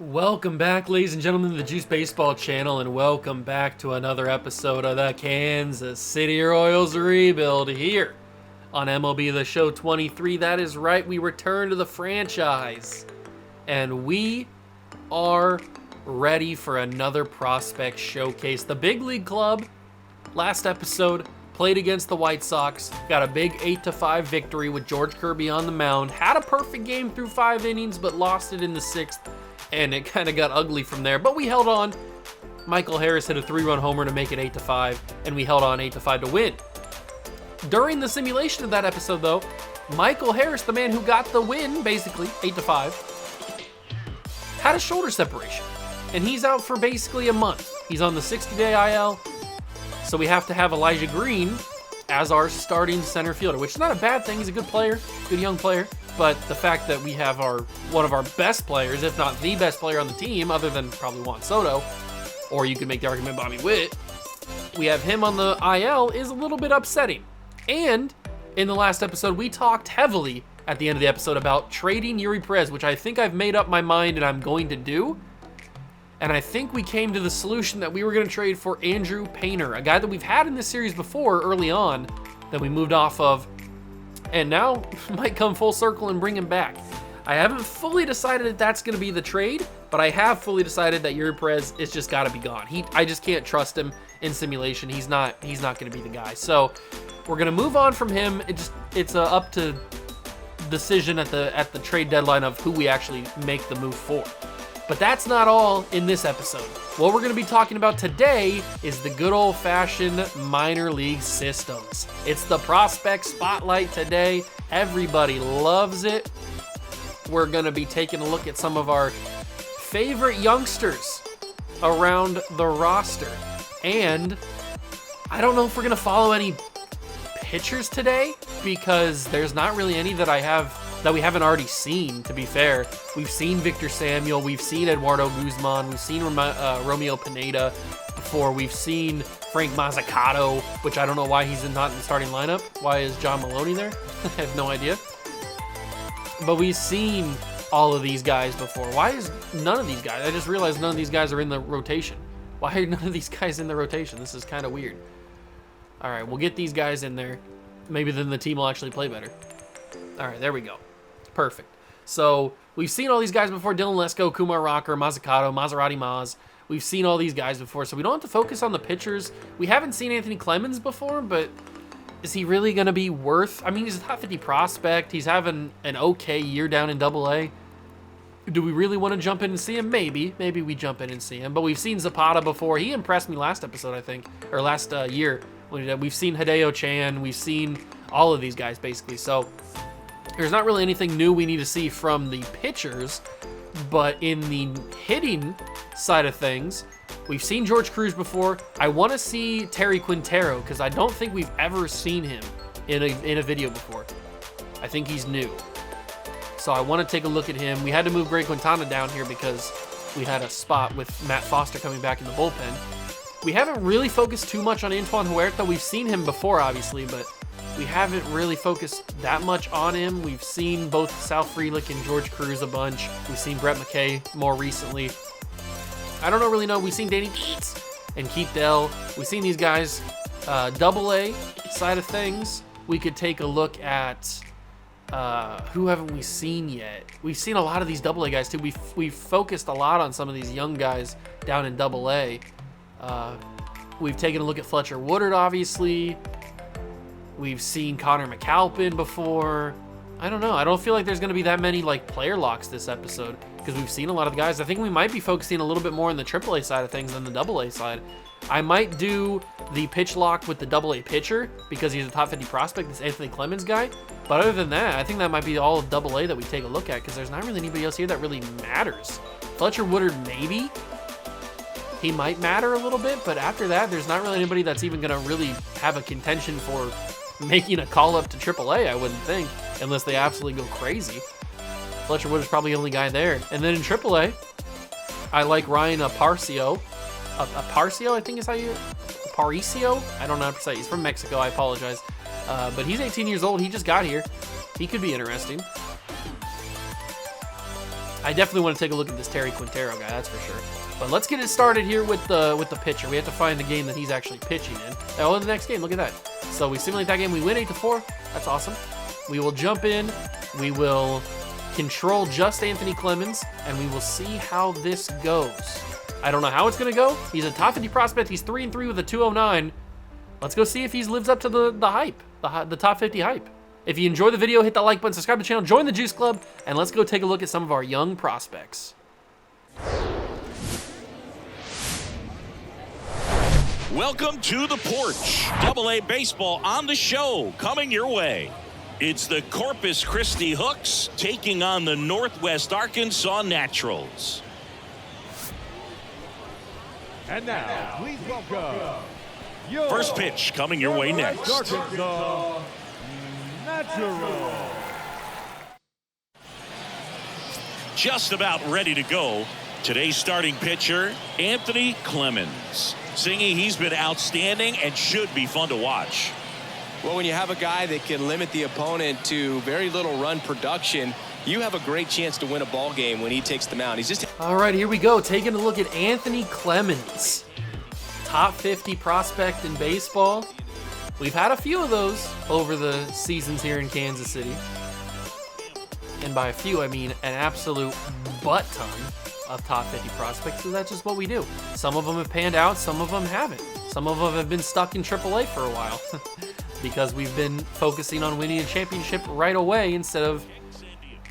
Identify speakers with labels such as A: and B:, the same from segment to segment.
A: Welcome back, ladies and gentlemen, to the Juice Baseball channel, and welcome back to another episode of the Kansas City Royals rebuild here on MLB The Show 23. That is right, we return to the franchise, and we are ready for another prospect showcase. The Big League Club, last episode, played against the White Sox, got a big 8-5 victory with George Kirby on the mound, had a perfect game through 5 innings, but lost it in the 6th. And it kind of got ugly from there, but we held on. Michael Harris hit a 3-run homer to make it 8-5, and we held on 8-5 to win. During the simulation of that episode, though, Michael Harris, the man who got the win, basically 8-5, had a shoulder separation, and he's out for basically a month. He's on the 60-day IL, so we have to have Elijah Green as our starting center fielder, which is not a bad thing. He's a good player, good young player. But the fact that we have one of our best players, if not the best player on the team, other than probably Juan Soto, or you could make the argument Bobby Witt, we have him on the IL is a little bit upsetting. And in the last episode, we talked heavily at the end of the episode about trading Yuri Perez, which I think I've made up my mind and I'm going to do. And I think we came to the solution that we were going to trade for Andrew Painter, a guy that we've had in this series before early on that we moved off of, and now might come full circle and bring him back. I haven't fully decided that that's going to be the trade, but I have fully decided that Yuri Perez is just got to be gone. I just can't trust him in simulation. He's not going to be the guy. So we're going to move on from him. It's up to decision at the trade deadline of who we actually make the move for. But that's not all in this episode. What we're going to be talking about today is the good old-fashioned minor league systems. It's the prospect spotlight today. Everybody loves it. We're going to be taking a look at some of our favorite youngsters around the roster. And I don't know if we're going to follow any pitchers today, because there's not really any that we haven't already seen, to be fair. We've seen Victor Samuel, we've seen Eduardo Guzman, we've seen Romeo Pineda before, we've seen Frank Mazzucato, which I don't know why he's not in the starting lineup. Why is John Maloney there? I have no idea. But we've seen all of these guys before. Why is none of these guys? I just realized none of these guys are in the rotation. Why are none of these guys in the rotation? This is kind of weird. All right, we'll get these guys in there. Maybe then the team will actually play better. All right, there we go. Perfect. So we've seen all these guys before: Dylan Lesko, Kumar Rocker, Mazzucato, Maserati Maz. We've seen all these guys before, so we don't have to focus on the pitchers. We haven't seen Anthony Clemens before, but is he really going to be worth? I mean, he's a top 50 prospect. He's having an okay year down in AA. Do we really want to jump in and see him? Maybe we jump in and see him. But we've seen Zapata before. He impressed me last episode, I think, or last year. We've seen Hideo Chan. We've seen all of these guys, basically. So there's not really anything new we need to see from the pitchers, but in the hitting side of things, we've seen George Cruz before. I want to see Terry Quintero, because I don't think we've ever seen him in a video before. I think he's new. So I want to take a look at him. We had to move Greg Quintana down here because we had a spot with Matt Foster coming back in the bullpen. We haven't really focused too much on Antoine Huerta. We've seen him before, obviously, but we haven't really focused that much on him. We've seen both Sal Frelick and George Cruz a bunch. We've seen Brett McKay more recently. I don't really know. We've seen Danny Dietz and Keith Dell. We've seen these guys. AA side of things, we could take a look at who haven't we seen yet? We've seen a lot of these AA guys too. We've focused a lot on some of these young guys down in AA. We've taken a look at Fletcher Woodard, obviously. We've seen Connor McAlpin before. I don't know. I don't feel like there's going to be that many player locks this episode, because we've seen a lot of the guys. I think we might be focusing a little bit more on the AAA side of things than the AA side. I might do the pitch lock with the AA pitcher because he's a top 50 prospect, this Anthony Clemens guy. But other than that, I think that might be all of AA that we take a look at, because there's not really anybody else here that really matters. Fletcher Woodard, maybe. He might matter a little bit, but after that, there's not really anybody that's even going to really have a contention for making a call up to AAA, I wouldn't think, unless they absolutely go crazy. Fletcher Wood is probably the only guy there. And then in AAA, I like Ryan Aparicio. Aparicio, I think is how you... Aparicio? I don't know how to say it. He's from Mexico, I apologize. But he's 18 years old. He just got here. He could be interesting. I definitely want to take a look at this Terry Quintero guy, that's for sure. But let's get it started here with the pitcher. We have to find the game that he's actually pitching in. Oh, the next game, look at that. So we simulate that game, we win 8-4. That's awesome. We will jump in, we will control just Anthony Clemens, and we will see how this goes. I don't know how it's gonna go. He's a top 50 prospect. He's 3-3 with a 209. Let's go see if he lives up to the hype, the top 50 hype. If you enjoy the video, hit that like button, subscribe to the channel, join the Juice Club, and let's go take a look at some of our young prospects.
B: Welcome to the porch. AA baseball on the show, coming your way. It's the Corpus Christi Hooks taking on the Northwest Arkansas Naturals.
C: And now, please welcome
B: First pitch coming your way next.
C: Arkansas Naturals.
B: Just about ready to go. Today's starting pitcher, Anthony Clemens. Singy, he's been outstanding and should be fun to watch.
D: Well, when you have a guy that can limit the opponent to very little run production, you have a great chance to win a ball game when he takes the mound. He's just...
A: All right, here we go. Taking a look at Anthony Clemens. Top 50 prospect in baseball. We've had a few of those over the seasons here in Kansas City. And by a few, I mean an absolute butt ton of top 50 prospects, so that's just what we do. Some of them have panned out, some of them haven't. Some of them have been stuck in AAA for a while because we've been focusing on winning a championship right away instead of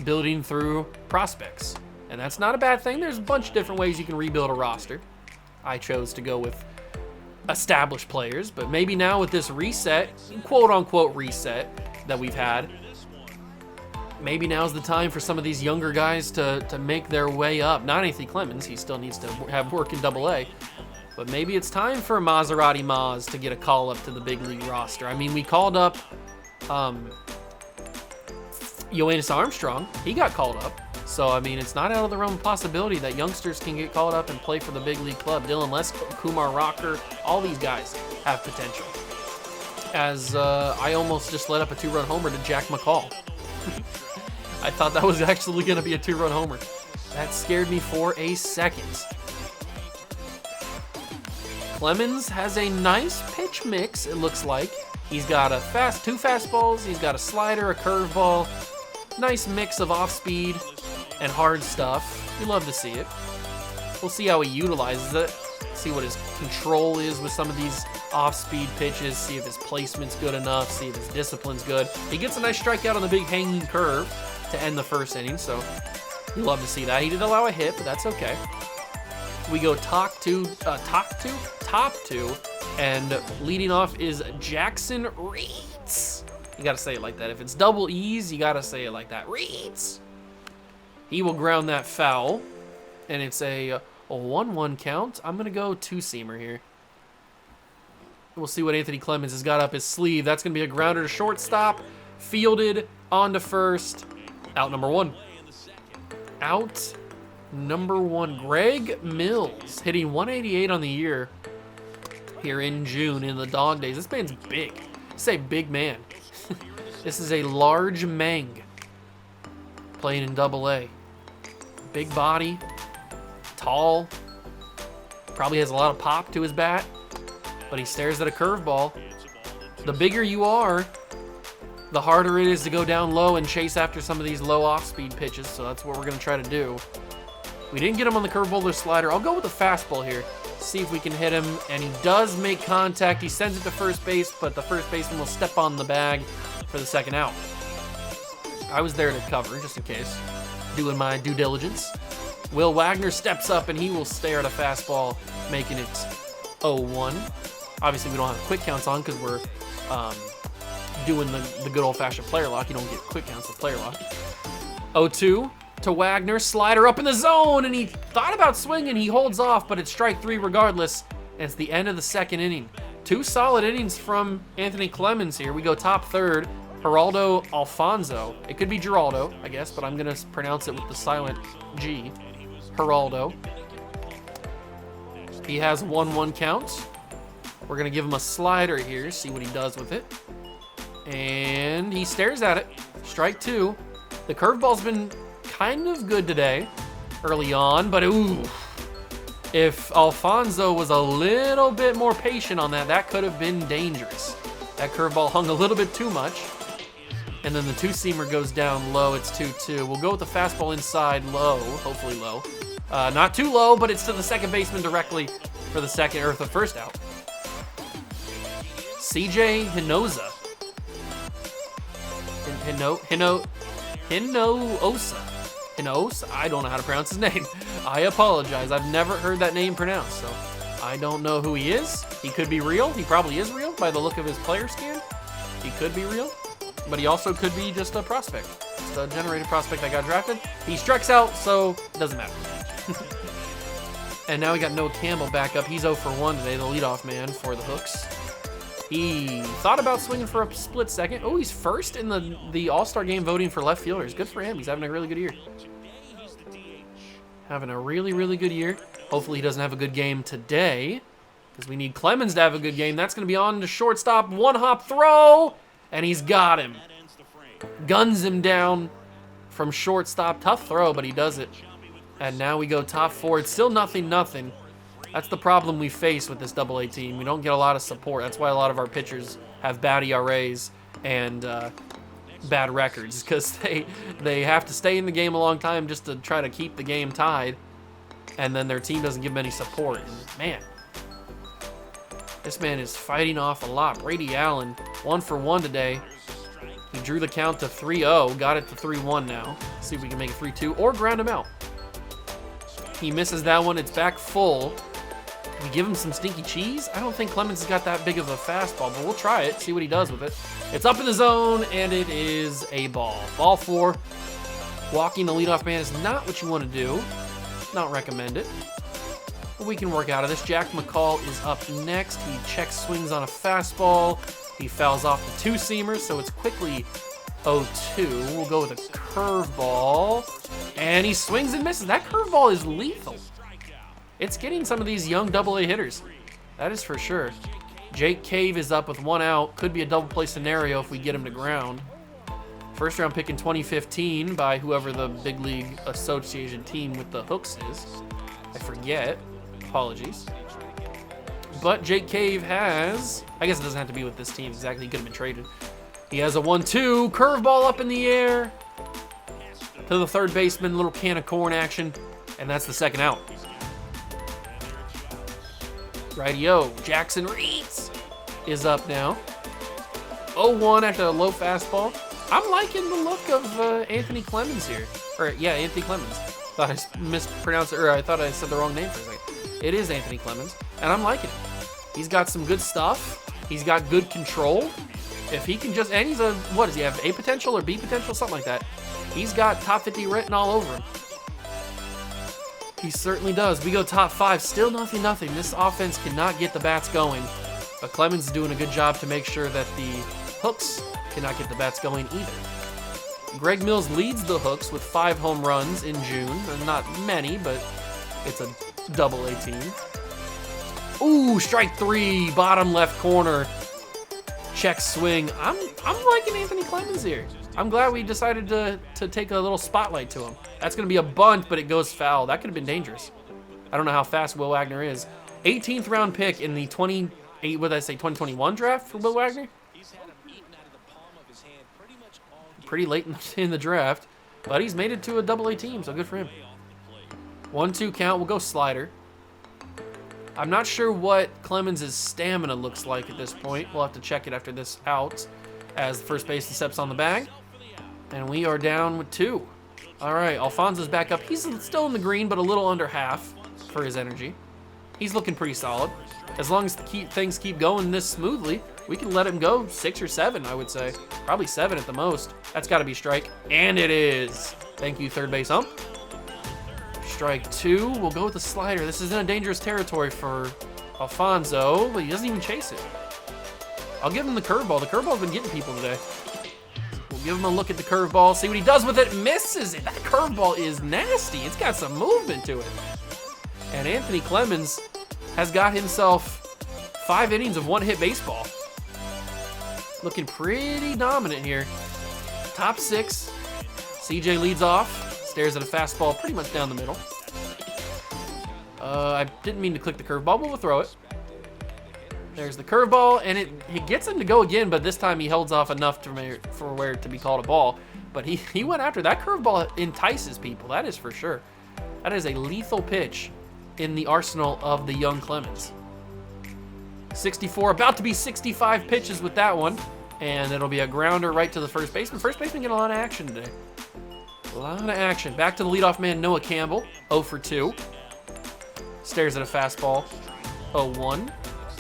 A: building through prospects. And that's not a bad thing. There's a bunch of different ways you can rebuild a roster. I chose to go with established players, but maybe now with this reset, quote-unquote reset that we've had, maybe now's the time for some of these younger guys to make their way up. Not Anthony Clemens, he still needs to have work in AA, but maybe it's time for Maserati Maz to get a call up to the big league roster. I mean, we called up Yoenis Armstrong. He got called up. So, I mean, it's not out of the realm of possibility that youngsters can get called up and play for the big league club. Dylan Lesko, Kumar Rocker, all these guys have potential. As I almost just let up a 2-run homer to Jack McCall. I thought that was actually going to be a 2-run homer. That scared me for a second. Clemens has a nice pitch mix, it looks like. He's got two fastballs, he's got a slider, a curveball. Nice mix of off-speed and hard stuff. We love to see it. We'll see how he utilizes it. See what his control is with some of these off-speed pitches. See if his placement's good enough. See if his discipline's good. He gets a nice strikeout on the big hanging curve to end the first inning, so we love to see that. He did allow a hit, but that's okay. We go top two, and leading off is Jackson Reeds. You gotta say it like that. If it's double E's, you gotta say it like that. Reeds. He will ground that foul, and it's a 1-1 count. I'm gonna go two-seamer here. We'll see what Anthony Clemens has got up his sleeve. That's gonna be a grounder to shortstop, fielded onto first. Out number one. Out number one. Greg Mills hitting 188 on the year here in June in the dog days. This man's big. Say big man. This is a large Meng playing in AA. Big body, tall, probably has a lot of pop to his bat, but he stares at a curveball. The bigger you are, the harder it is to go down low and chase after some of these low off-speed pitches, so that's what we're going to try to do. We didn't get him on the curveball or slider. I'll go with the fastball here, see if we can hit him, and he does make contact. He sends it to first base, but the first baseman will step on the bag for the second out. I was there to cover, just in case, doing my due diligence. Will Wagner steps up, and he will stare at a fastball, making it 0-1. Obviously, we don't have quick counts on because we're doing the good old-fashioned player lock. You don't get quick counts with player lock. 0-2 to Wagner. Slider up in the zone, and he thought about swinging. He holds off, but it's strike three regardless, and it's the end of the second inning. Two solid innings from Anthony Clemens here. We go top third. Geraldo Alfonso. It could be Geraldo, I guess, but I'm going to pronounce it with the silent G. Geraldo. He has 1-1 count. We're going to give him a slider here, see what he does with it. And he stares at it. Strike two. The curveball's been kind of good today. early on, but ooh. If Alfonso was a little bit more patient on that, that could have been dangerous. That curveball hung a little bit too much. And then the two-seamer goes down low. It's 2-2. We'll go with the fastball inside low, hopefully low. Not too low, but it's to the second baseman directly for the second or the first out. CJ Hinoza. Hinosa. I don't know how to pronounce his name. I apologize. I've never heard that name pronounced, so I don't know who he is. He could be real. He probably is real by the look of his player scan. He could be real, but he also could be just a prospect. Just a generated prospect that got drafted. He strikes out, so it doesn't matter. And now we got Noah Campbell back up. He's 0 for 1 today, the leadoff man for the Hooks. He thought about swinging for a split second. Oh, he's first in the All-Star game voting for left fielders. Good for him. He's having a really good year. Having a really, really good year. Hopefully he doesn't have a good game today because we need Clemens to have a good game. That's going to be on to shortstop. One-hop throw, and he's got him. Guns him down from shortstop. Tough throw, but he does it. And now we go top 4. It's still 0-0. That's the problem we face with this AA team. We don't get a lot of support. That's why a lot of our pitchers have bad ERAs and bad records, because they have to stay in the game a long time just to try to keep the game tied, and then their team doesn't give them any support. And man, this man is fighting off a lot. Brady Allen, 1 for 1 today. He drew the count to 3-0, got it to 3-1 now. See if we can make it 3-2 or ground him out. He misses that one. It's back full. We give him some stinky cheese? I don't think Clemens has got that big of a fastball, but we'll try it, see what he does with it. It's up in the zone, and it is a ball. Ball 4. Walking the leadoff man is not what you want to do. Not recommend it. But we can work out of this. Jack McCall is up next. He check swings on a fastball. He fouls off the two-seamer, so it's quickly 0-2. We'll go with a curveball. And he swings and misses. That curveball is lethal. It's getting some of these young AA hitters. That is for sure. Jake Cave is up with 1 out. Could be a double play scenario if we get him to ground. First round pick in 2015 by whoever the big league association team with the Hooks is. I forget. Apologies. But Jake Cave has, I guess it doesn't have to be with this team exactly. He could have been traded. He has a 1-2. Curveball up in the air. To the third baseman. Little can of corn action. And that's the second out. Rightio, Jackson Reeds is up now. 0-1 after a low fastball. I'm liking the look of Anthony Clemens here. Or, yeah, Anthony Clemens. Thought I mispronounced it, or I thought I said the wrong name for a second. It is Anthony Clemens, and I'm liking it. He's got some good stuff. He's got good control. If he can just, and he's a, what does he have, A potential or B potential? Something like that. He's got top 50 written all over him. He certainly does. We go top 5, still 0-0. This offense cannot get the bats going, but Clemens is doing a good job to make sure that the Hooks cannot get the bats going either. Greg Mills leads the Hooks with 5 home runs in June. Not many, but it's a AA team. Ooh, strike 3, bottom left corner. Check swing. I'm liking Anthony Clemens here. I'm glad we decided to take a little spotlight to him. That's going to be a bunt, but it goes foul. That could have been dangerous. I don't know how fast Will Wagner is. 18th round pick in the 2021 draft for Will Wagner. Pretty late in the draft, but he's made it to a AA team, so good for him. 1-2 count. We'll go slider. I'm not sure what Clemens' stamina looks like at this point. We'll have to check it after this out as the first baseman steps on the bag. And we are down with 2. All right, Alfonso's back up. He's still in the green, but a little under half for his energy. He's looking pretty solid. As long as things keep going this smoothly, we can let him go 6 or 7, I would say. Probably 7 at the most. That's got to be strike. And it is. Thank you, third base ump. Strike 2. We'll go with the slider. This is in a dangerous territory for Alfonso, but he doesn't even chase it. I'll give him the curveball. The curveball's been getting people today. We'll give him a look at the curveball, see what he does with it. Misses it. That curveball is nasty. It's got some movement to it. And Anthony Clemens has got himself 5 innings of one-hit baseball. Looking pretty dominant here. Top 6. CJ leads off. Stares at a fastball pretty much down the middle. I didn't mean to click the curveball, but we'll throw it. There's the curveball, and he gets him to go again, but this time he holds off enough for where it to be called a ball. But he went after that. Curveball entices people, that is for sure. That is a lethal pitch in the arsenal of the young Clemens. 64, about to be 65 pitches with that one, and it'll be a grounder right to the first baseman. First baseman getting a lot of action today. A lot of action. Back to the leadoff man, Noah Campbell, 0 for 2. Stares at a fastball, 0-1.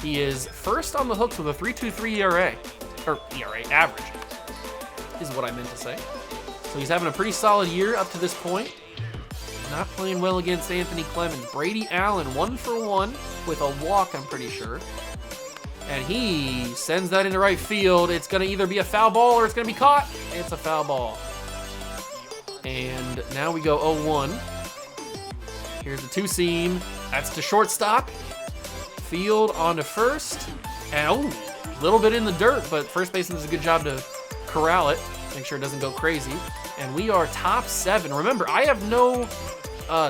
A: He is first on the hooks with a 3.23 ERA, or ERA average, is what I meant to say. So he's having a pretty solid year up to this point. Not playing well against Anthony Clemens. Brady Allen, 1 for 1 with a walk, I'm pretty sure. And he sends that into right field. It's going to either be a foul ball or it's going to be caught. It's a foul ball. And now we go 0-1. Here's the two-seam. That's to shortstop. Field onto first. And a little bit in the dirt, but first baseman does a good job to corral it. Make sure it doesn't go crazy. And we are top 7. Remember, I have no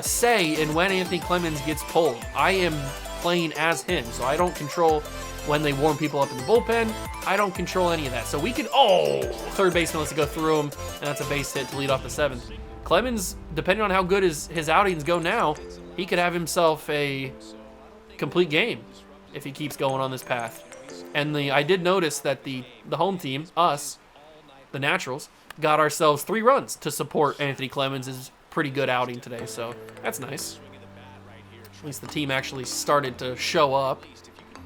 A: say in when Anthony Clemens gets pulled. I am playing as him, so I don't control when they warm people up in the bullpen. I don't control any of that. So we could, third baseman lets it go through him, and that's a base hit to lead off the 7th. Clemens, depending on how good his outings go now, he could have himself a complete game if he keeps going on this path. And I did notice that the home team, us, the Naturals, got ourselves 3 runs to support Anthony Clemens' pretty good outing today, so that's nice. At least the team actually started to show up.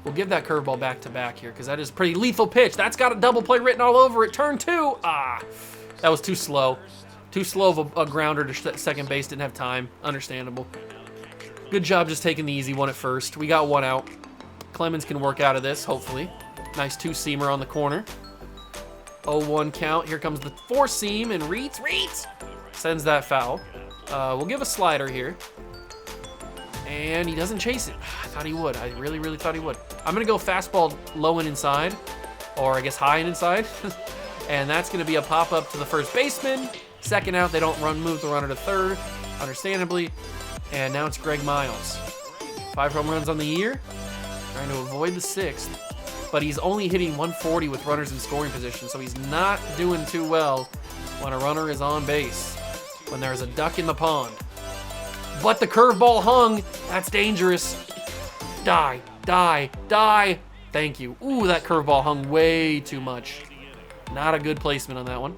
A: We'll give that curveball back to back here because that is a pretty lethal pitch. That's got a double play written all over it. Turn 2. That was too slow. Too slow of a grounder to second base. Didn't have time. Understandable. Good job just taking the easy one at first. We got 1 out. Clemens can work out of this, hopefully. Nice two-seamer on the corner. 0-1 count. Here comes the 4-seam, and Reeds sends that foul. We'll give a slider here. And he doesn't chase it. I thought he would. I really, really thought he would. I'm going to go fastball low and inside, or I guess high and inside. And that's going to be a pop-up to the first baseman. Second out, they don't move the runner to third, understandably. And now it's Greg Miles. 5 home runs on the year. Trying to avoid the 6th. But he's only hitting 140 with runners in scoring position, so he's not doing too well when a runner is on base, when there's a duck in the pond. But the curveball hung. That's dangerous. Die. Thank you. Ooh, that curveball hung way too much. Not a good placement on that one.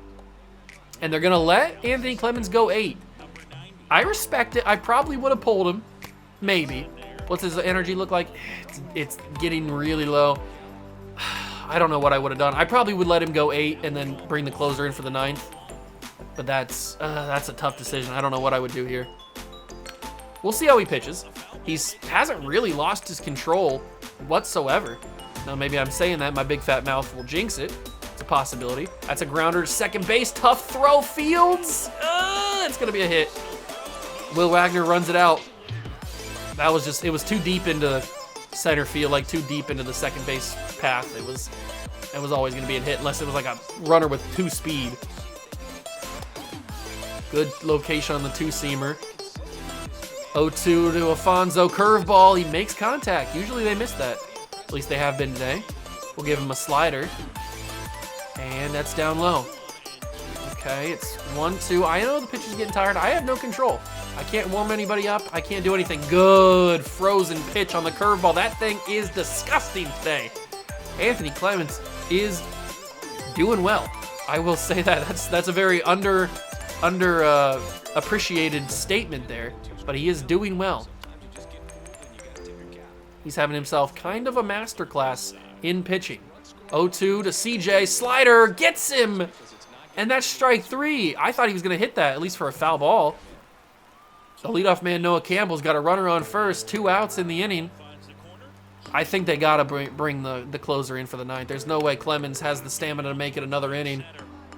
A: And they're going to let Anthony Clemens go 8. I respect it. I probably would have pulled him. Maybe. What's his energy look like? It's getting really low. I don't know what I would have done. I probably would let him go 8 and then bring the closer in for the 9th. But that's a tough decision. I don't know what I would do here. We'll see how he pitches. He hasn't really lost his control whatsoever. Now, maybe I'm saying that. My big fat mouth will jinx it. It's a possibility. That's a grounder to second base. Tough throw, Fields. It's going to be a hit. Will Wagner runs it out. That was it was too deep into center field, like too deep into the second base path. It was always going to be a hit unless it was like a runner with 2 speed. Good location on the two-seamer. 0-2 to Afonso, curveball. He makes contact. Usually they miss that. At least they have been today. We'll give him a slider. And that's down low. Okay, it's 1-2. I know the pitcher's getting tired. I have no control. I can't warm anybody up. I can't do anything. Good frozen pitch on the curveball. That thing is disgusting today. Anthony Clemens is doing well. I will say that. That's a very appreciated statement there, but he is doing well. He's having himself kind of a masterclass in pitching. 0-2 to CJ. Slider gets him. And that's strike 3. I thought he was going to hit that, at least for a foul ball. The leadoff man, Noah Campbell's got a runner on first. 2 outs in the inning. I think they got to bring the closer in for the 9th. There's no way Clemens has the stamina to make it another inning.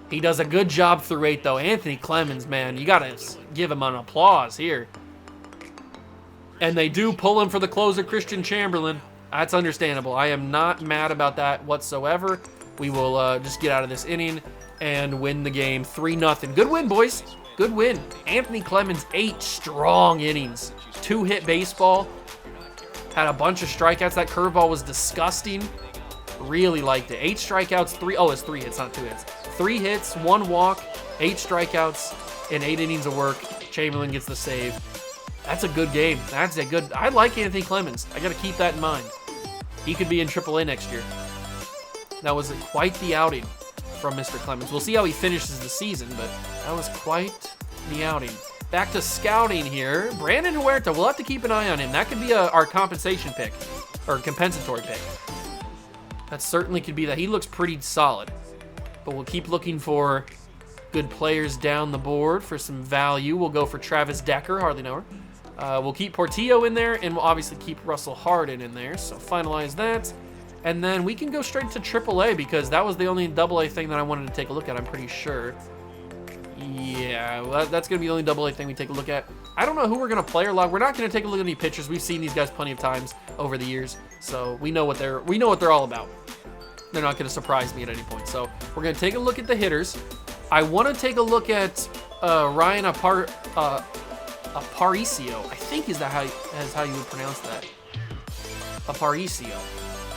A: He does a good job through 8, though. Anthony Clemens, man, you got to give him an applause here. And they do pull him for the closer, Christian Chamberlain. That's understandable. I am not mad about that whatsoever. We will just get out of this inning and win the game 3-0. Good win, boys. Good win. Anthony Clemens, 8 strong innings. 2-hit baseball. Had a bunch of strikeouts. That curveball was disgusting. Really liked it. 8 strikeouts, it's 3 hits, not 2 hits. 3 hits, 1 walk, 8 strikeouts, and 8 innings of work. Chamberlain gets the save. That's a good game. I like Anthony Clemens. I got to keep that in mind. He could be in AAA next year. That was quite the outing from Mr. Clemens. We'll see how he finishes the season, but that was quite the outing. Back to scouting here. Brandon Huerta, we'll have to keep an eye on him. That could be our compensation pick, or compensatory pick. That certainly could be that. He looks pretty solid, but we'll keep looking for good players down the board for some value. We'll go for Travis Decker, hardly know her. We'll keep Portillo in there, and we'll obviously keep Russell Harden in there, so finalize that. And then we can go straight to AAA because that was the only AA thing that I wanted to take a look at, I'm pretty sure. Yeah, well, that's going to be the only AA thing we take a look at. I don't know who we're going to player log. We're not going to take a look at any pitchers. We've seen these guys plenty of times over the years, so we know what they're all about. They're not going to surprise me at any point. So we're going to take a look at the hitters. I want to take a look at Ryan Aparicio. I think is how you would pronounce that. Aparicio.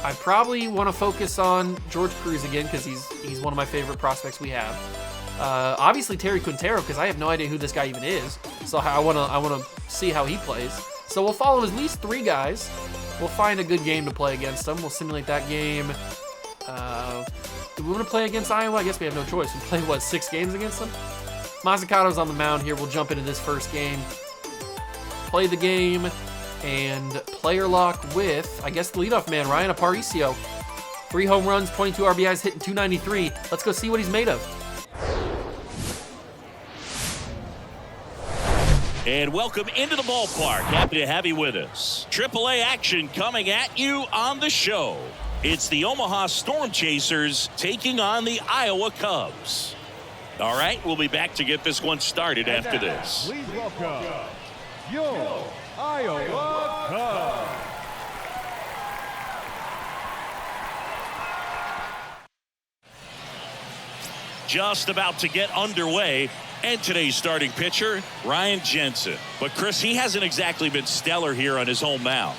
A: I probably want to focus on George Cruz again because he's one of my favorite prospects we have. Obviously Terry Quintero because I have no idea who this guy even is. So I want to see how he plays. So we'll follow at least 3 guys. We'll find a good game to play against them. We'll simulate that game. Do we want to play against Iowa? I guess we have no choice. We play, 6 games against them? Mazzucato's on the mound here. We'll jump into this first game. Play the game. And player lock with, I guess, the leadoff man, Ryan Aparicio. 3 home runs, 22 RBIs, hitting .293. Let's go see what he's made of.
B: And welcome into the ballpark. Happy to have you with us. AAA action coming at you on the show. It's the Omaha Storm Chasers taking on the Iowa Cubs. All right, we'll be back to get this one started after this.
C: Please welcome your Iowa Cubs.
B: Just about to get underway. And today's starting pitcher, Ryan Jensen. But Chris, he hasn't exactly been stellar here on his home mound.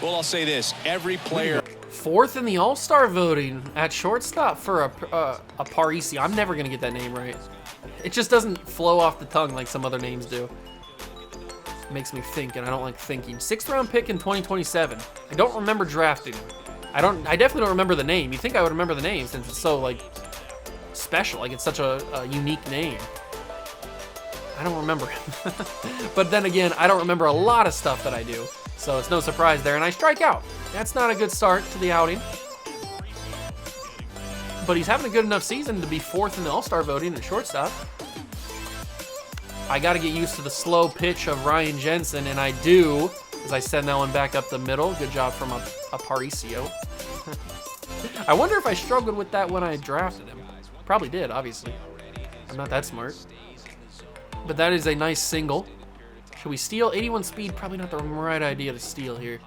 D: Well, I'll say this. Every player...
A: 4th in the All-Star voting at shortstop for Aparicio. I'm never going to get that name right. It just doesn't flow off the tongue like some other names do. It makes me think, and I don't like thinking. 6th round pick in 2027. I don't remember drafting him. I definitely don't remember the name. You'd think I would remember the name since it's so, special. It's such a unique name. I don't remember him. But then again, I don't remember a lot of stuff that I do. So it's no surprise there. And I strike out. That's not a good start to the outing. But he's having a good enough season to be 4th in the All-Star voting at shortstop. I got to get used to the slow pitch of Ryan Jensen, and I do, as I send that one back up the middle. Good job from Aparicio. I wonder if I struggled with that when I drafted him. Probably did, obviously. I'm not that smart. But that is a nice single. Should we steal? 81 speed, probably not the right idea to steal here.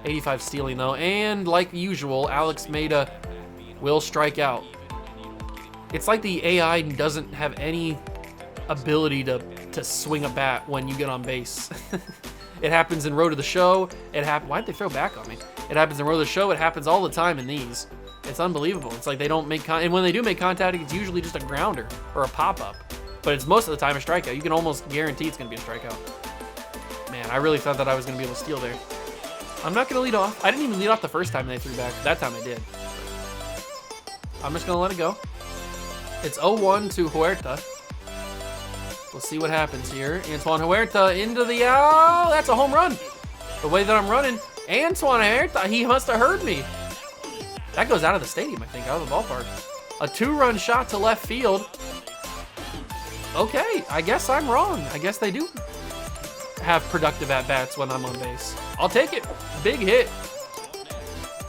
A: 85 stealing, though. And like usual, Alex Maeda will strike out. It's like the AI doesn't have any ability to swing a bat when you get on base. It happens in Road to the Show. Why'd they throw back on me? It happens in Road to the Show. It happens all the time in these. It's unbelievable. It's like they don't make and when they do make contact, it's usually just a grounder or a pop-up. But it's most of the time a strikeout. You can almost guarantee it's going to be a strikeout. Man, I really thought that I was going to be able to steal there. I'm not going to lead off. I didn't even lead off the first time they threw back. That time I did. I'm just going to let it go. It's 0-1 to Huerta. We'll see what happens here. Antoine Huerta into the... Oh, that's a home run. The way that I'm running. Antoine Huerta, he must have heard me. That goes out of the stadium, I think, out of the ballpark. A 2-run shot to left field. Okay, I guess I'm wrong. I guess they do have productive at-bats when I'm on base. I'll take it. Big hit.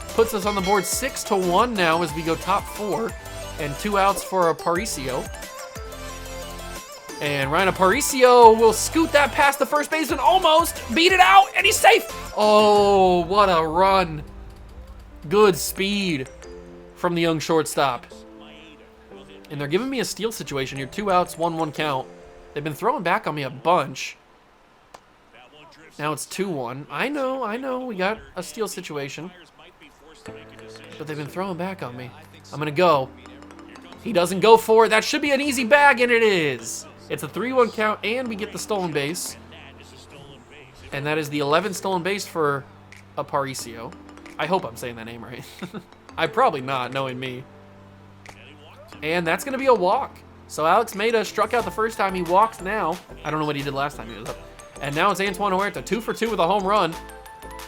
A: Puts us on the board 6-1 now as we go top 4. And 2 outs for Aparicio. And Ryan Aparicio will scoot that past the first baseman, almost beat it out, and he's safe. Oh, what a run. Good speed from the young shortstop. And they're giving me a steal situation here. 2 outs, 1-1 count. They've been throwing back on me a bunch. Now it's 2-1. I know. We got a steal situation. But they've been throwing back on me. I'm going to go. He doesn't go for it. That should be an easy bag, and it is. It's a 3-1 count, and we get the stolen base. And that is the 11th stolen base for Aparicio. I hope I'm saying that name right. I'm probably not, knowing me. And that's going to be a walk. So Alex Meda struck out the first time. He walks now. I don't know what he did last time he was up. And now it's Antoine Huerta, 2 for 2 with a home run.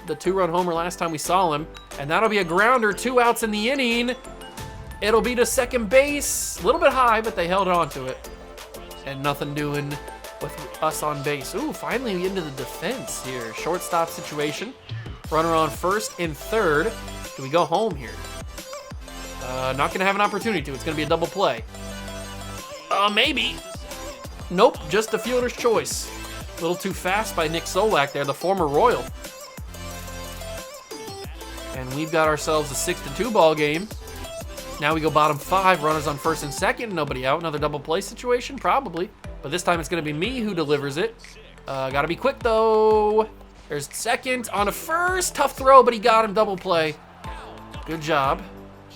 A: The 2-run homer last time we saw him. And that'll be a grounder, 2 outs in the inning. It'll be to second base. A little bit high, but they held on to it. And nothing doing with us on base. Ooh, finally we get into the defense here. Shortstop situation. Runner on first and third. Do we go home here? Not going to have an opportunity to. It's going to be a double play. Maybe. Nope, just a fielder's choice. A little too fast by Nick Solak there, the former Royal. And we've got ourselves a 6-2 ball game. Now we go bottom 5, runners on first and second, nobody out. Another double play situation, probably. But this time it's going to be me who delivers it. Got to be quick, though. There's second on a first. Tough throw, but he got him. Double play. Good job.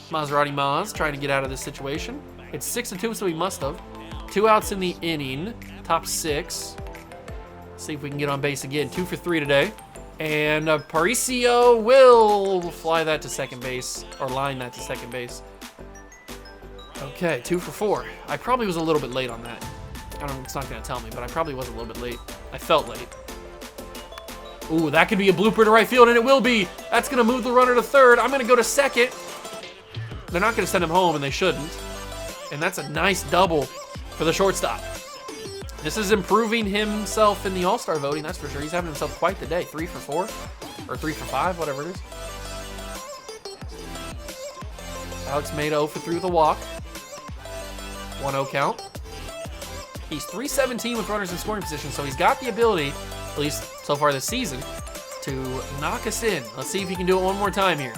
A: Maserati Maz trying to get out of this situation. It's 6-2, so he must have. 2 outs in the inning. Top 6. See if we can get on base again. 2 for 3 today. And Aparicio will fly that to second base, or line that to second base. Okay, 2 for 4. I probably was a little bit late on that. It's not going to tell me, but I probably was a little bit late. I felt late. Ooh, that could be a blooper to right field, and it will be. That's going to move the runner to third. I'm going to go to second. They're not going to send him home, and they shouldn't. And that's a nice double for the shortstop. This is improving himself in the All-Star voting, that's for sure. He's having himself quite the day. 3 for 4, or 3 for 5, whatever it is. Alex Meda 0 for 3 with a walk. 1-0 count. He's 317 with runners in scoring position, so he's got the ability, at least so far this season, to knock us in. Let's see if he can do it one more time here.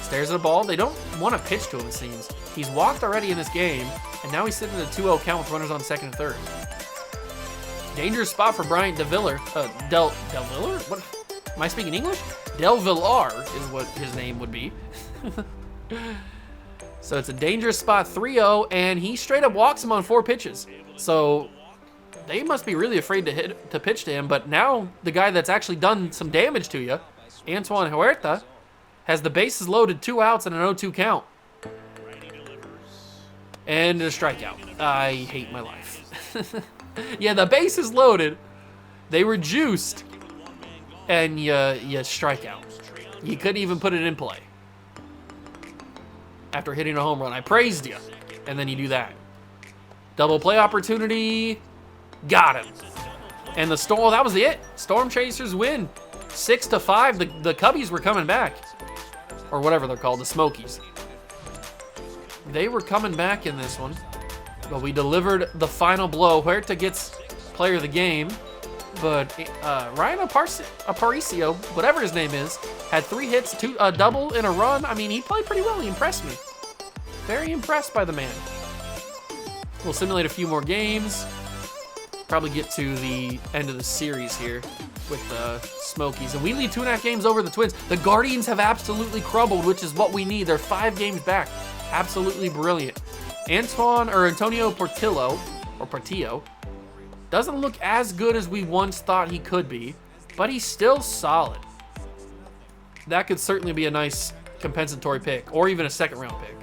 A: Stares at a ball. They don't want to pitch to him, it seems. He's walked already in this game, and now he's sitting at a 2-0 count with runners on second and third. Dangerous spot for Bryant DeViller. Del Villar? What? Am I speaking English? Del Villar is what his name would be. So it's a dangerous spot, 3-0, and he straight up walks him on 4 pitches. So they must be really afraid to pitch to him, but now the guy that's actually done some damage to you, Antoine Huerta, has the bases loaded, 2 outs and an 0-2 count. And a strikeout. I hate my life. Yeah, the base is loaded. They were juiced. And you strike out. You couldn't even put it in play. After hitting a home run. I praised you. And then you do that. Double play opportunity. Got him. And the Storm, that was it. Storm Chasers win. 6-5. The Cubbies were coming back. Or whatever they're called, the Smokies. They were coming back in this one. But we delivered the final blow. Huerta gets player of the game. But Ryan Aparicio, whatever his name is, had 3 hits, a double, and a run. I mean, he played pretty well. He impressed me. Very impressed by the man. We'll simulate a few more games. Probably get to the end of the series here with the Smokies. And we lead 2.5 games over the Twins. The Guardians have absolutely crumbled, which is what we need. They're 5 games back. Absolutely brilliant. Antonio Portillo, doesn't look as good as we once thought he could be, but he's still solid. That could certainly be a nice compensatory pick, or even a 2nd-round pick.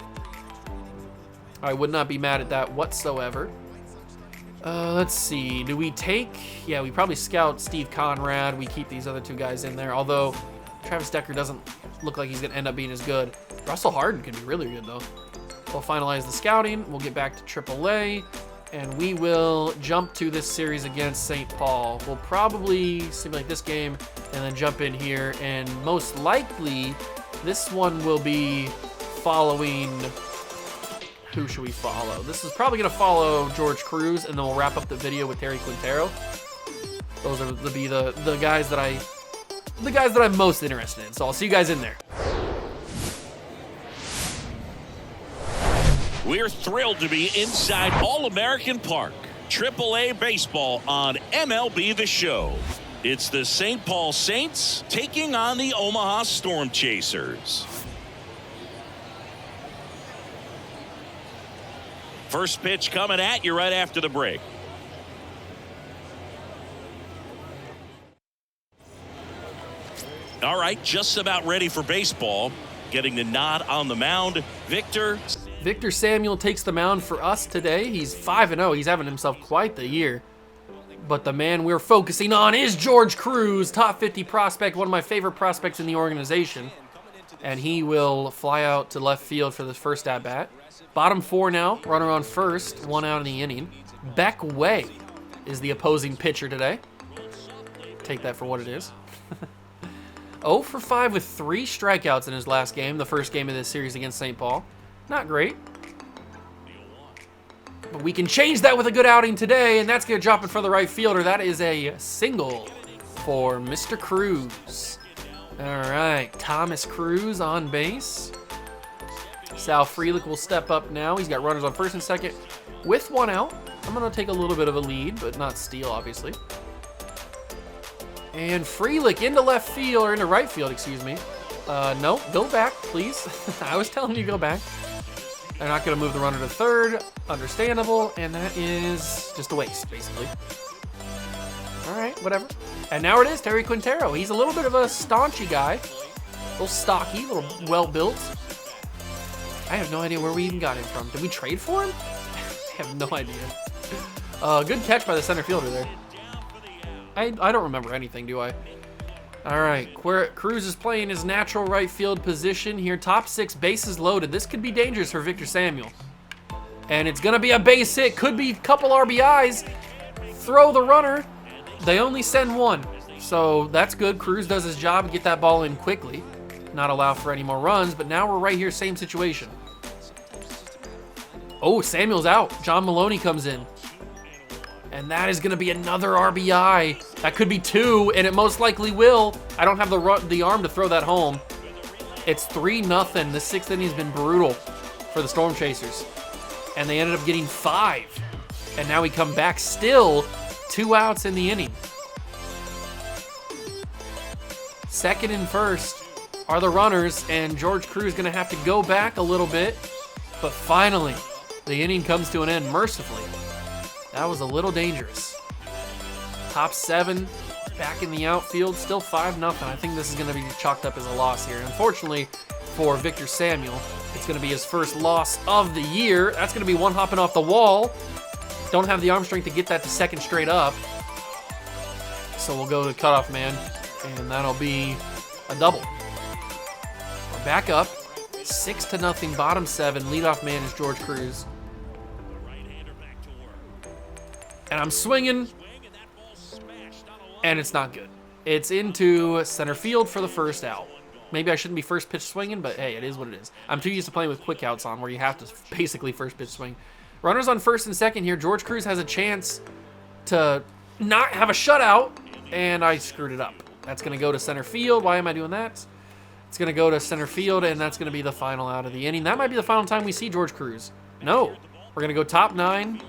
A: I would not be mad at that whatsoever. Let's see. Do we take... Yeah, we probably scout Steve Conrad. We keep these other 2 guys in there, although Travis Decker doesn't look like he's going to end up being as good. Russell Harden could be really good, though. We'll finalize the scouting. We'll get back to AAA, and we will jump to this series against St. Paul. We'll probably simulate this game and then jump in here, and most likely this one will be following... Who should we follow? This is probably going to follow George Cruz, and then we'll wrap up the video with Terry Quintero. Those are the guys that I'm most interested in. So I'll see you guys in there.
B: We're thrilled to be inside All-American Park. AAA baseball on MLB The Show. It's the St. Paul Saints taking on the Omaha Storm Chasers. First pitch coming at you right after the break. All right, just about ready for baseball. Getting the nod on the mound, Victor
A: Samuel takes the mound for us today. He's 5-0. He's having himself quite the year. But the man we're focusing on is George Cruz, top 50 prospect, one of my favorite prospects in the organization. And he will fly out to left field for the first at-bat. Bottom 4 now, runner on first, 1 out in the inning. Beck Way is the opposing pitcher today. Take that for what it is. 0 for 5 with 3 strikeouts in his last game, the first game of this series against St. Paul. Not great. But we can change that with a good outing today, and that's going to drop it for the right fielder. That is a single for Mr. Cruz. All right, Thomas Cruz on base. Sal Frelick will step up now. He's got runners on first and second with 1 out. I'm going to take a little bit of a lead, but not steal, obviously. And Frelick into left field, or into right field, excuse me. No, go back, please. I was telling you to go back. They're not going to move the runner to third. Understandable. And that is just a waste, basically. All right, whatever. And now it is Terry Quintero. He's a little bit of a staunchy guy. A little stocky, a little well-built. I have no idea where we even got him from. Did we trade for him? I have no idea. Good catch by the center fielder there. I don't remember anything, do I? All right, Cruz is playing his natural right field position here. Top 6, bases loaded. This could be dangerous for Victor Samuel. And it's going to be a base hit. Could be a couple RBIs. Throw the runner. They only send 1. So that's good. Cruz does his job and get that ball in quickly. Not allow for any more runs, but now we're right here, same situation. Oh, Samuel's out. John Maloney comes in. And that is going to be another RBI. That could be 2, and it most likely will. I don't have the arm to throw that home. It's 3-0. The 6th inning has been brutal for the Storm Chasers. And they ended up getting 5. And now we come back still 2 outs in the inning. Second and first are the runners, and George Cruz is going to have to go back a little bit. But finally, the inning comes to an end mercifully. That was a little dangerous. Top 7, back in the outfield, still 5-0. I think this is going to be chalked up as a loss here. Unfortunately for Victor Samuel, it's going to be his first loss of the year. That's going to be one hopping off the wall. Don't have the arm strength to get that to second straight up. So we'll go to cutoff man, and that'll be a double. We're back up, 6-0, bottom 7. Leadoff man is George Cruz. And I'm swinging, and it's not good. It's into center field for the first out. Maybe I shouldn't be first pitch swinging, but hey, it is what it is. I'm too used to playing with quick outs on where you have to basically first pitch swing. Runners on first and second here. George Cruz has a chance to not have a shutout, and I screwed it up. That's going to go to center field. Why am I doing that? It's going to go to center field, and that's going to be the final out of the inning. That might be the final time we see George Cruz. No. We're going to go top 9.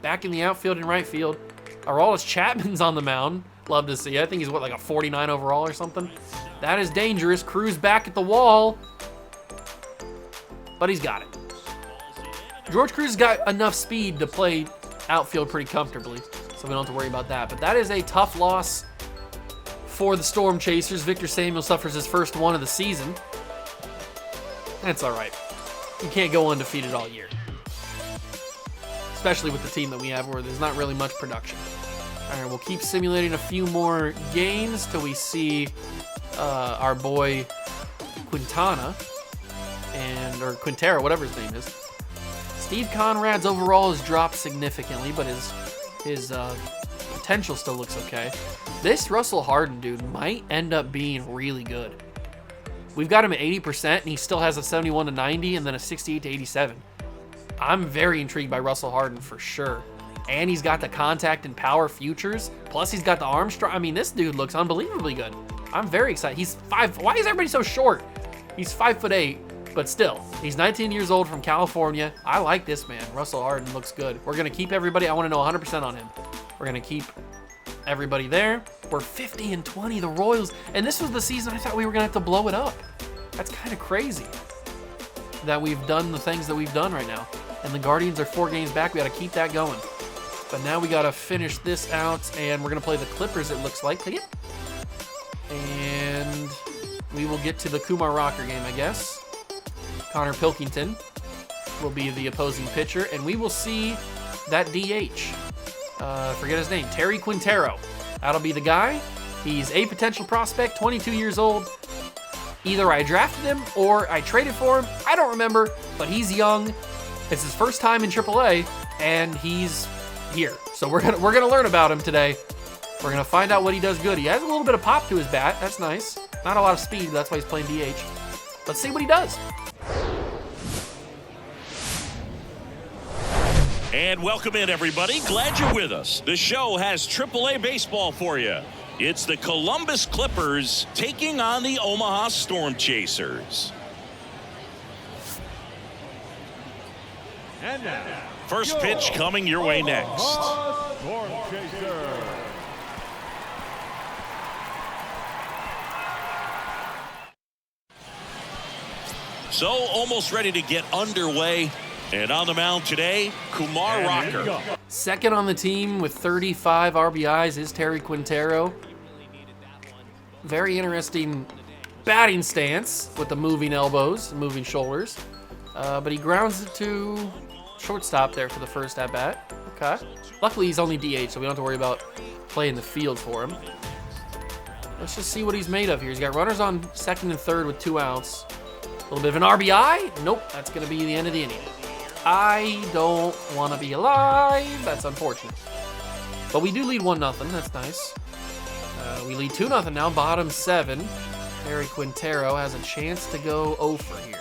A: Back in the outfield and right field. Aroldis Chapman's on the mound. Love to see it. I think he's, what, like a 49 overall or something? That is dangerous. Cruz back at the wall. But he's got it. George Cruz has got enough speed to play outfield pretty comfortably, so we don't have to worry about that. But that is a tough loss for the Storm Chasers. Victor Samuel suffers his first one of the season. That's all right. You can't go undefeated all year, especially with the team that we have where there's not really much production. All right, we'll keep simulating a few more games till we see our boy Quintana or Quintero, whatever his name is. Steve Conrad's overall has dropped significantly, but his potential still looks okay. This Russell Harden dude might end up being really good. We've got him at 80%, and he still has a 71-90 and then a 68-87. I'm very intrigued by Russell Harden for sure. And he's got the contact and power futures. Plus, he's got the arm strength. I mean, this dude looks unbelievably good. I'm very excited. He's 5. Why is everybody so short? He's 5'8", But still, he's 19 years old from California. I like this man. Russell Harden looks good. We're going to keep everybody. I want to know 100% on him. We're going to keep everybody there. We're 50-20, the Royals. And this was the season I thought we were going to have to blow it up. That's kind of crazy that we've done the things that we've done right now. And the Guardians are 4 games back. We got to keep that going. But now we got to finish this out, and we're going to play the Clippers, it looks like. Yep. And we will get to the Kumar Rocker game, I guess. Connor Pilkington will be the opposing pitcher, and we will see that DH. Forget his name. Terry Quintero. That'll be the guy. He's a potential prospect, 22 years old. Either I drafted him or I traded for him. I don't remember, but he's young. It's his first time in AAA, and he's here. So we're gonna learn about him today. We're gonna find out what he does good. He has a little bit of pop to his bat. That's nice. Not a lot of speed. That's why he's playing DH. Let's see what he does.
B: And welcome in, everybody. Glad you're with us. The show has AAA baseball for you. It's the Columbus Clippers taking on the Omaha Storm Chasers.
C: And now,
B: First pitch coming your way next.
C: Storm Chaser.
B: So almost ready to get underway. And on the mound today, Kumar Rocker.
A: Second on the team with 35 RBIs is Terry Quintero. Very interesting batting stance with the moving elbows, moving shoulders. But he grounds it to shortstop there for the first at-bat. Okay. Luckily, he's only DH, so we don't have to worry about playing the field for him. Let's just see what he's made of here. He's got runners on second and third with 2 outs. A little bit of an RBI. Nope, that's going to be the end of the inning. I don't want to be alive. That's unfortunate. But we do lead 1-0. That's nice. We lead 2-0 now, bottom 7. Terry Quintero has a chance to go 0 for here.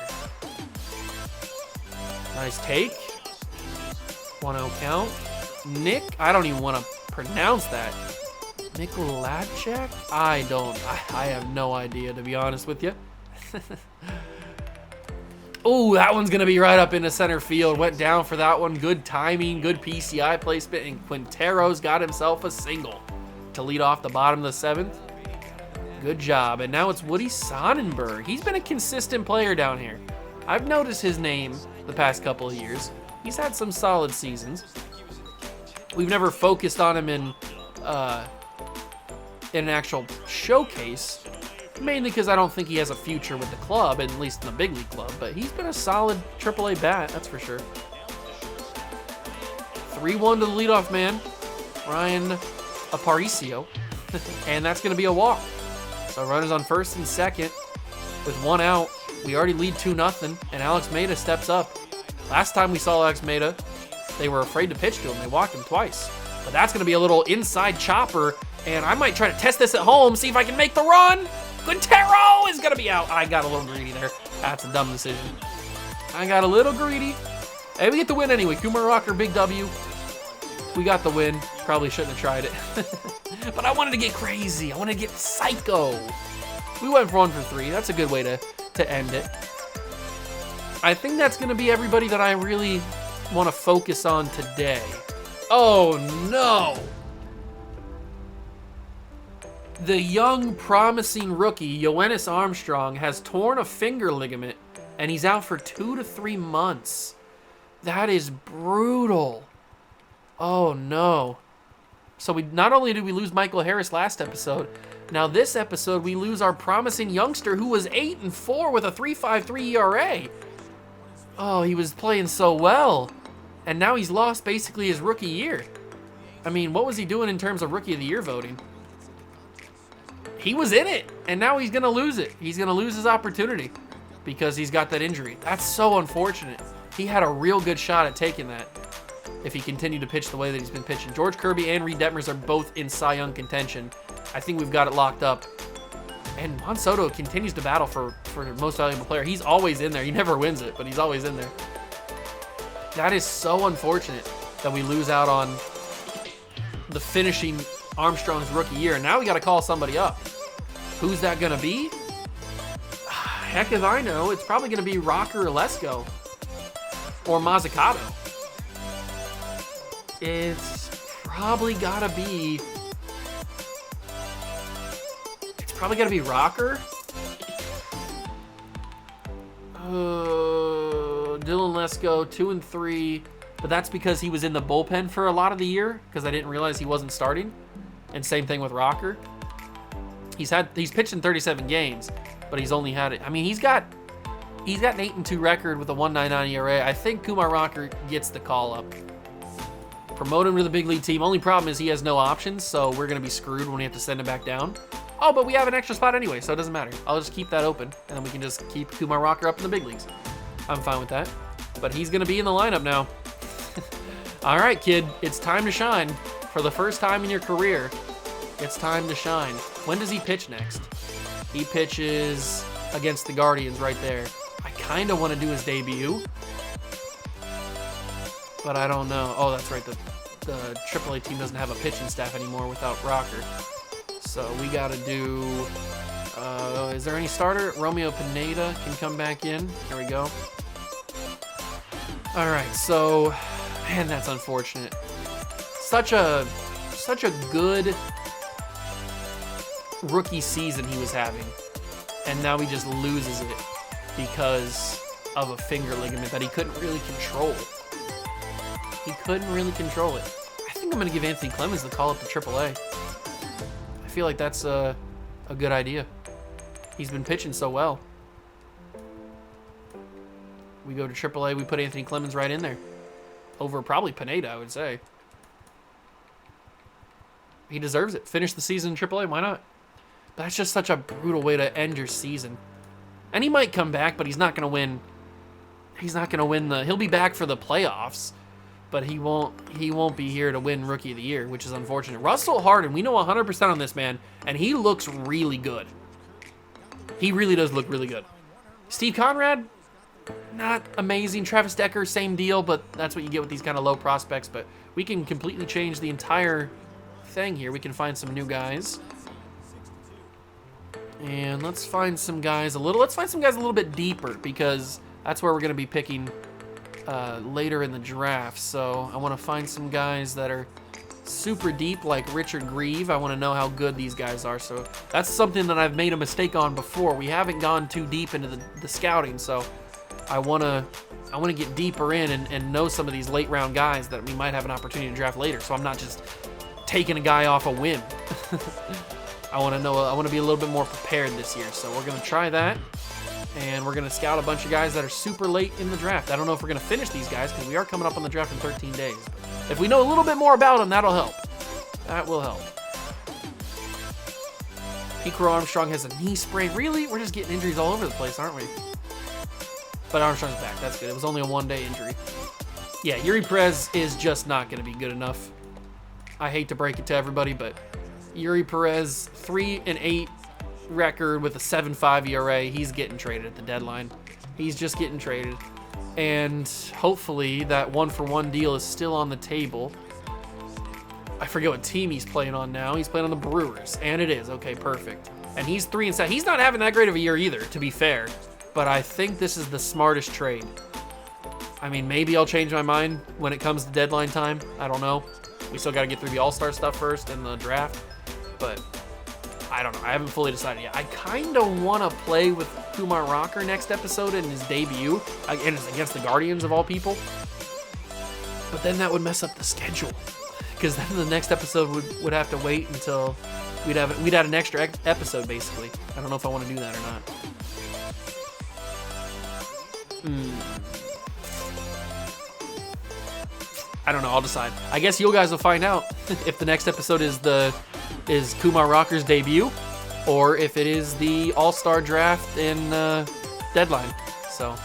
A: Nice take. 1-0 count. Nick, I don't even want to pronounce that. Nikolajczyk? I have no idea, to be honest with you. Oh, that one's going to be right up into center field. Went down for that one. Good timing, good PCI placement, and Quintero's got himself a single to lead off the bottom of the 7th. Good job. And now it's Woody Sonnenberg. He's been a consistent player down here. I've noticed his name the past couple of years. He's had some solid seasons. We've never focused on him in an actual showcase, mainly because I don't think he has a future with the club, at least in the big league club, but he's been a solid AAA bat, that's for sure. 3-1 to the leadoff man, Ryan Aparicio, and that's going to be a walk. So runners on first and second with 1 out. We already lead 2-0, and Alex Maeda steps up. Last time we saw Alex Maeda, they were afraid to pitch to him. They walked him twice. But that's going to be a little inside chopper, and I might try to test this at home, see if I can make the run. Quintero is going to be out. I got a little greedy there. That's a dumb decision. I got a little greedy. Hey, we get the win anyway. Kumar Rocker, big W. We got the win. Probably shouldn't have tried it. But I wanted to get crazy. I wanted to get psycho. We went for 1 for 3. That's a good way to end it. I think that's going to be everybody that I really want to focus on today. Oh, no. The young, promising rookie, Yoenis Armstrong, has torn a finger ligament, and he's out for 2 to 3 months. That is brutal. Oh, no. So not only did we lose Michael Harris last episode, now this episode we lose our promising youngster who was 8-4 with a 3.53 ERA. Oh, he was playing so well. And now he's lost basically his rookie year. I mean, what was he doing in terms of rookie of the year voting? He was in it, and now he's going to lose it. He's going to lose his opportunity because he's got that injury. That's so unfortunate. He had a real good shot at taking that if he continued to pitch the way that he's been pitching. George Kirby and Reed Detmers are both in Cy Young contention. I think we've got it locked up. And Juan Soto continues to battle for most valuable player. He's always in there. He never wins it, but he's always in there. That is so unfortunate that we lose out on the finishing Armstrong's rookie year. And now we got to call somebody up. Who's that going to be? Heck if I know. It's probably going to be Rocker or Lesko. Or Mazzucato. It's probably got to be... It's probably got to be Rocker. Dylan Lesko, 2 and 3, but that's because he was in the bullpen for a lot of the year because I didn't realize he wasn't starting. And same thing with Rocker. He's pitched in 37 games, but he's only had it. I mean, he's got an 8-2 record with a 1.99 ERA. I think Kumar Rocker gets the call up. Promote him to the big league team. Only problem is he has no options, so we're gonna be screwed when we have to send him back down. Oh, but we have an extra spot anyway, so it doesn't matter. I'll just keep that open, and then we can just keep Kumar Rocker up in the big leagues. I'm fine with that. But he's going to be in the lineup now. All right, kid. It's time to shine. For the first time in your career, it's time to shine. When does he pitch next? He pitches against the Guardians right there. I kind of want to do his debut, but I don't know. Oh, that's right. The AAA team doesn't have a pitching staff anymore without Rocker. So we got to do, is there any starter? Romeo Pineda can come back in. Here we go. All right, so, man, that's unfortunate. Such a good rookie season he was having. And now he just loses it because of a finger ligament that he couldn't really control. He couldn't really control it. I think I'm going to give Anthony Clemens the call up to AAA. I feel like that's a good idea. He's been pitching so well. We go to AAA, we put Anthony Clemens right in there. Over probably Pineda, I would say. He deserves it. Finish the season in AAA, why not? But that's just such a brutal way to end your season. And he might come back, but he's not going to win. He's not going to win he'll be back for the playoffs. But he won't be here to win Rookie of the Year, which is unfortunate. Russell Harden, we know 100% on this man, and he looks really good. He really does look really good. Steve Conrad, not amazing. Travis Decker, same deal, but that's what you get with these kind of low prospects. But we can completely change the entire thing here. We can find some new guys. And let's find some guys a little bit deeper, because that's where we're going to be picking later in the draft. So I want to find some guys that are super deep, like Richard Grieve. I want to know how good these guys are. So that's something that I've made a mistake on before. We haven't gone too deep into the scouting, so I want to get deeper in and know some of these late round guys that we might have an opportunity to draft later. So I'm not just taking a guy off a whim. I want to be a little bit more prepared this year. So we're going to try that. And we're going to scout a bunch of guys that are super late in the draft. I don't know if we're going to finish these guys because we are coming up on the draft in 13 days. But if we know a little bit more about them, that'll help. That will help. Picro Armstrong has a knee sprain. Really? We're just getting injuries all over the place, aren't we? But Armstrong's back. That's good. It was only a one-day injury. Yeah, Yuri Perez is just not going to be good enough. I hate to break it to everybody, but Yuri Perez, 3-8 record with a 7.5 ERA. He's getting traded at the deadline. He's just getting traded. And hopefully that 1-for-1 deal is still on the table. I forget what team he's playing on now. He's playing on the Brewers. And it is. Okay, perfect. And he's 3-7. He's not having that great of a year either, to be fair. But I think this is the smartest trade. I mean, maybe I'll change my mind when it comes to deadline time. I don't know. We still got to get through the All-Star stuff first and the draft. But I don't know. I haven't fully decided yet. I kind of want to play with Kumar Rocker next episode in his debut. And it's against the Guardians of all people. But then that would mess up the schedule. Because then the next episode would have to wait until we'd have an extra episode, basically. I don't know if I want to do that or not. I don't know. I'll decide. I guess you guys will find out if the next episode is Kumar Rocker's debut, or if it is the All-Star Draft and deadline. So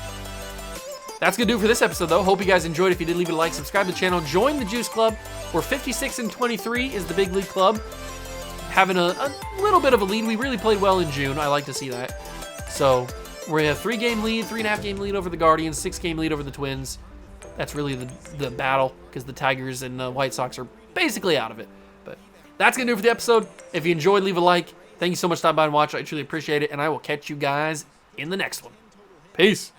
A: that's gonna do it for this episode, though. Hope you guys enjoyed. If you did, leave it a like, subscribe to the channel, join the Juice Club. We're 56-23 is the big league club, having a little bit of a lead. We really played well in June. I like to see that. So we have 3-game lead, 3.5 game lead over the Guardians, 6-game lead over the Twins. That's really the battle, because the Tigers and the White Sox are basically out of it. But that's going to do it for the episode. If you enjoyed, leave a like. Thank you so much for stopping by and watching. I truly appreciate it, and I will catch you guys in the next one. Peace.